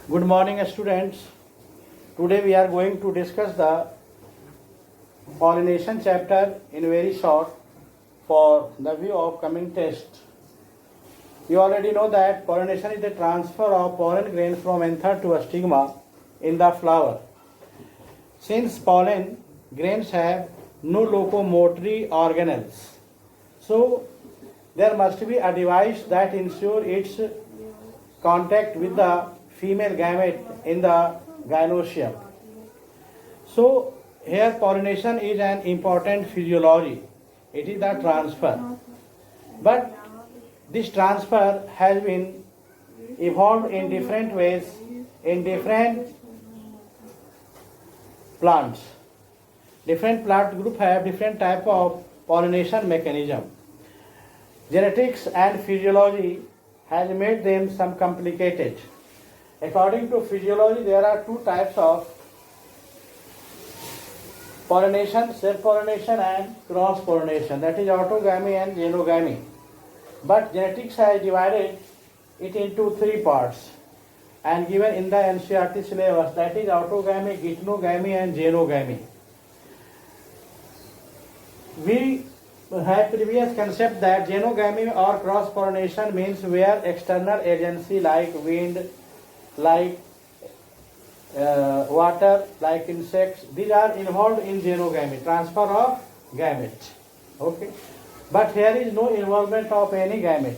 Good morning, students. Today we are going to discuss the pollination chapter in very short for the view of coming test. You already know that pollination is the transfer of pollen grain from anther to a stigma in the flower. Since pollen grains have no locomotory organelles, so there must be a device that ensures its contact with the female gamete in the gynoecium. So here pollination is an important physiology. It is the transfer. But this transfer has been evolved in different ways in different plants. Different plant group have different type of pollination mechanism. Genetics and physiology has made them some complicated. According to physiology, there are two types of pollination, self-pollination and cross-pollination. That is autogamy and xenogamy. But genetics has divided it into three parts and given in the NCERT syllabus. That is autogamy, geitonogamy and xenogamy. We have previous concept that xenogamy or cross-pollination means where external agency like wind, like water, like insects, these are involved in xenogamy, transfer of gamete. Okay, but here is no involvement of any gamete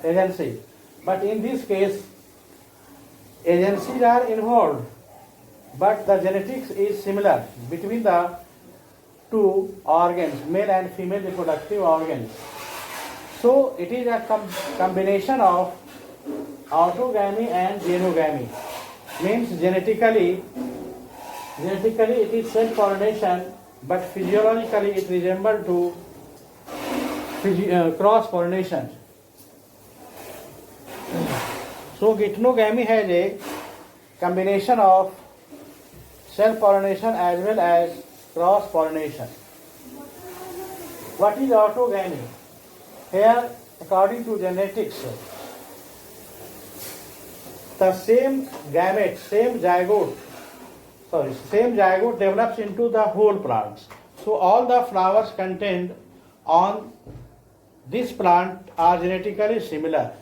agency. But in this case, agencies are involved, but the genetics is similar between the two organs, male and female reproductive organs. So it is a combination of autogamy and xenogamy. Means genetically it is self-pollination, but physiologically it resembles to cross-pollination. So geitonogamy has a combination of self-pollination as well as cross-pollination. What is autogamy? Here, according to genetics, the same gamete, same zygote develops into the whole plants. So all the flowers contained on this plant are genetically similar,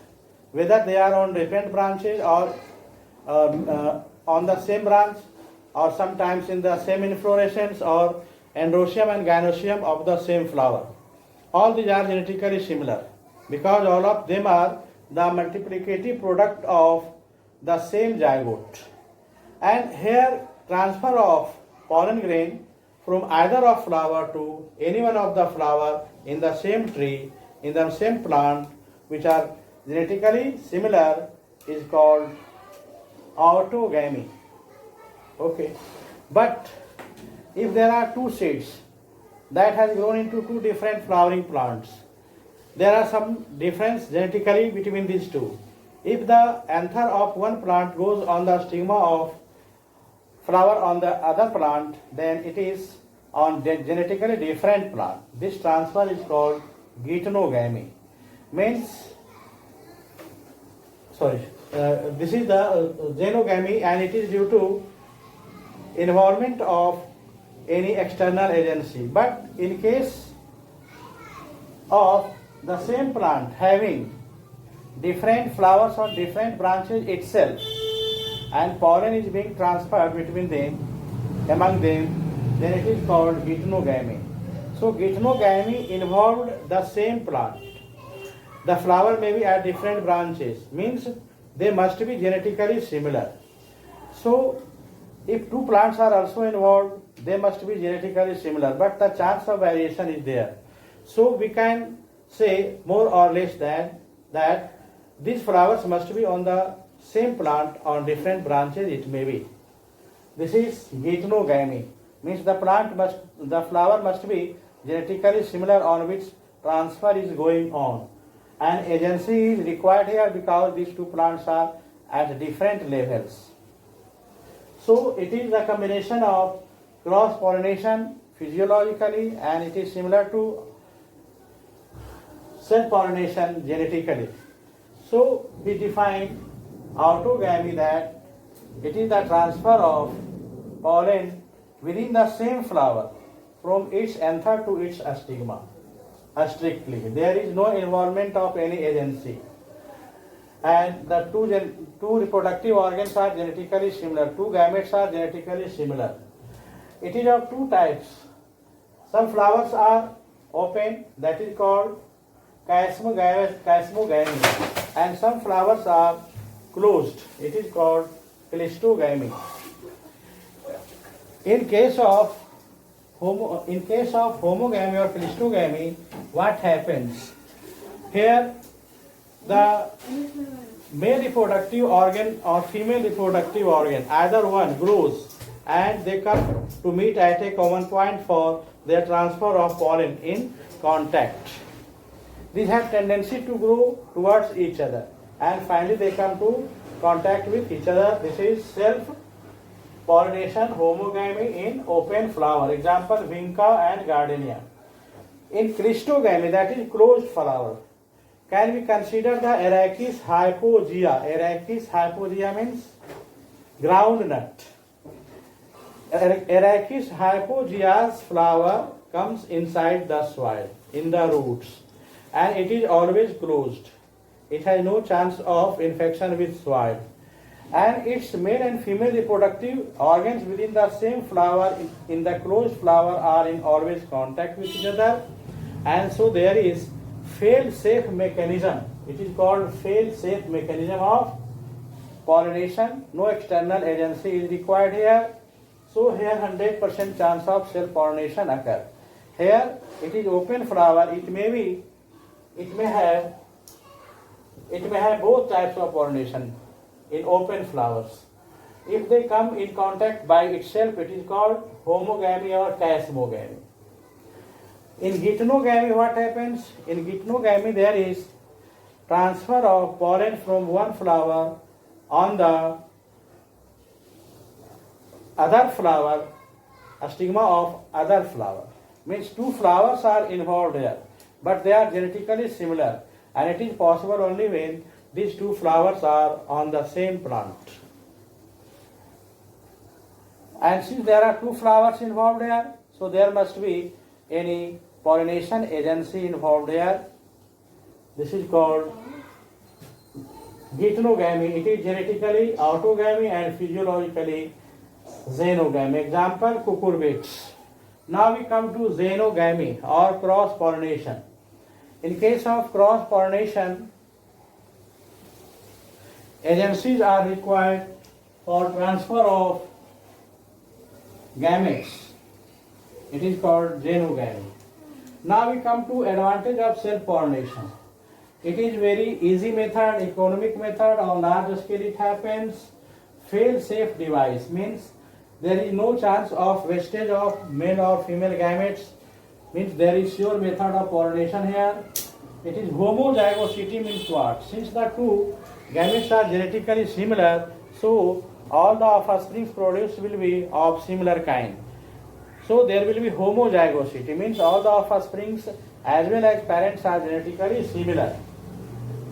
whether they are on different branches or on the same branch, or sometimes in the same inflorescence or androecium and gynoecium of the same flower. All these are genetically similar because all of them are the multiplicative product of the same zygote. And here transfer of pollen grain from either of flower to any one of the flower in the same tree, in the same plant, which are genetically similar, is called autogamy. Okay, but if there are two seeds that has grown into two different flowering plants, there are some difference genetically between these two. If the anther of one plant goes on the stigma of flower on the other plant, then it is on genetically different plant. This transfer is called geitonogamy. This is the xenogamy, and it is due to involvement of any external agency. But in case of the same plant having different flowers on different branches itself, and pollen is being transferred between them, among them, then it is called geitonogamy. So geitonogamy involved the same plant. The flower may be at different branches, means they must be genetically similar. So if two plants are also involved, they must be genetically similar, but the chance of variation is there. So we can say more or less that these flowers must be on the same plant on different branches it may be. This is geitonogamy, means the flower must be genetically similar on which transfer is going on. And agency is required here because these two plants are at different levels. So it is a combination of cross-pollination physiologically, and it is similar to self-pollination genetically. So we define autogamy that It is the transfer of pollen within the same flower from its anther to its stigma. Strictly, there is no involvement of any agency, and the two reproductive organs are genetically similar. Two gametes are genetically similar. It is of two types. Some flowers are open, that is called chiasmogamy, and some flowers are closed. It is called cleistogamy. In case of homogamy or cleistogamy, what happens? Here, the male reproductive organ or female reproductive organ, either one grows, and they come to meet at a common point for their transfer of pollen in contact. These have tendency to grow towards each other, and finally they come to contact with each other. This is self-pollination, homogamy in open flower. Example, vinca and gardenia. In cleistogamy, that is closed flower, can we consider the Arachis hypogea? Arachis hypogea means groundnut. Arachis hypogea's flower comes inside the soil, in the roots, and it is always closed. It has no chance of infection with soil. And its male and female reproductive organs within the same flower in the closed flower are in always contact with each other. And so there is fail-safe mechanism. It is called fail-safe mechanism of pollination. No external agency is required here. So here 100% chance of self-pollination occur. Here it is open flower. It may have both types of pollination in open flowers. If they come in contact by itself, it is called homogamy or chiasmogamy. In geitonogamy, what happens? In geitonogamy, there is transfer of pollen from one flower on the other flower, a stigma of other flower. Means two flowers are involved here, but they are genetically similar, and it is possible only when these two flowers are on the same plant. And since there are two flowers involved here, so there must be any pollination agency involved here. This is called geitonogamy. It is genetically autogamy and physiologically xenogamy. Example, cucurbits. Now we come to xenogamy or cross pollination. In case of cross pollination, agencies are required for transfer of gametes. It is called xenogamy. Now we come to advantage of self-pollination. It is very easy method, economic method. On large scale it happens. Fail-safe device means there is no chance of wastage of male or female gametes. Means there is sure method of pollination here. It is homozygosity means what? Since the two gametes are genetically similar, so all the offspring produced will be of similar kind. So there will be homozygosity, means all the offsprings as well as parents are genetically similar.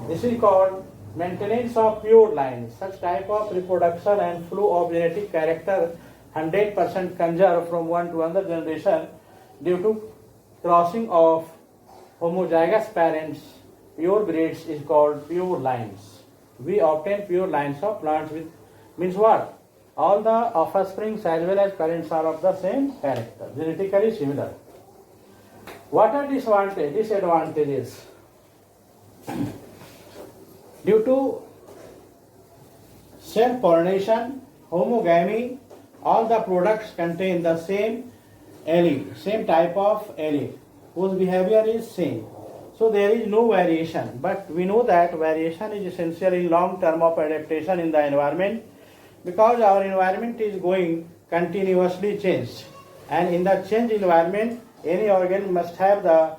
This is called maintenance of pure lines. Such type of reproduction and flow of genetic character 100% conserved from one to another generation due to crossing of homozygous parents. Pure breeds is called pure lines. We obtain pure lines of plants with, means what? All the offsprings as well as parents are of the same character, genetically similar. What are disadvantages? Due to self-pollination, homogamy, all the products contain the same allele, same type of allele, whose behavior is same. So there is no variation, but we know that variation is essential in long term of adaptation in the environment, because our environment is going continuously changed, and in the changed environment any organ must have the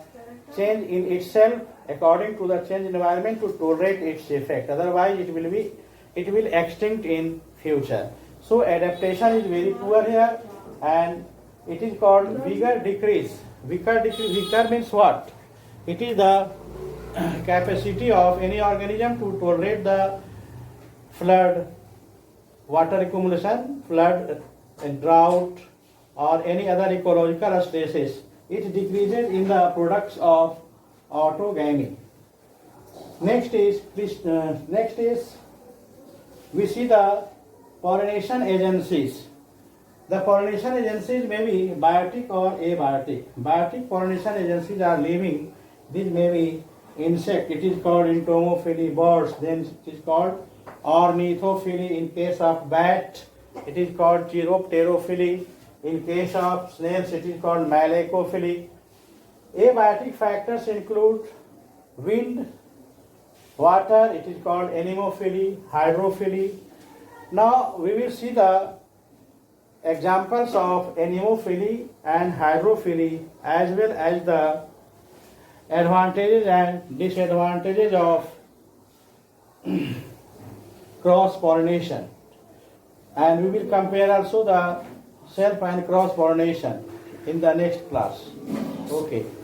change in itself according to the changed environment to tolerate its effect, otherwise it will extinct in future. So adaptation is very poor here, and it is called vigor decrease. Vigor means what? It is the capacity of any organism to tolerate the flood, water accumulation, flood, and drought, or any other ecological stresses. It decreases in the products of autogamy. Next is we see the pollination agencies. The pollination agencies may be biotic or abiotic. Biotic pollination agencies are living. These may be insect. It is called entomophily, birds. Then it is called ornithophily in case of bat. It is called chiropterophily. In case of snails, it is called malacophily. Abiotic factors include wind, water. It is called anemophily, hydrophily. Now we will see the examples of anemophily and hydrophily, as well as the advantages and disadvantages of cross pollination, and we will compare also the self and cross pollination in the next class. Okay.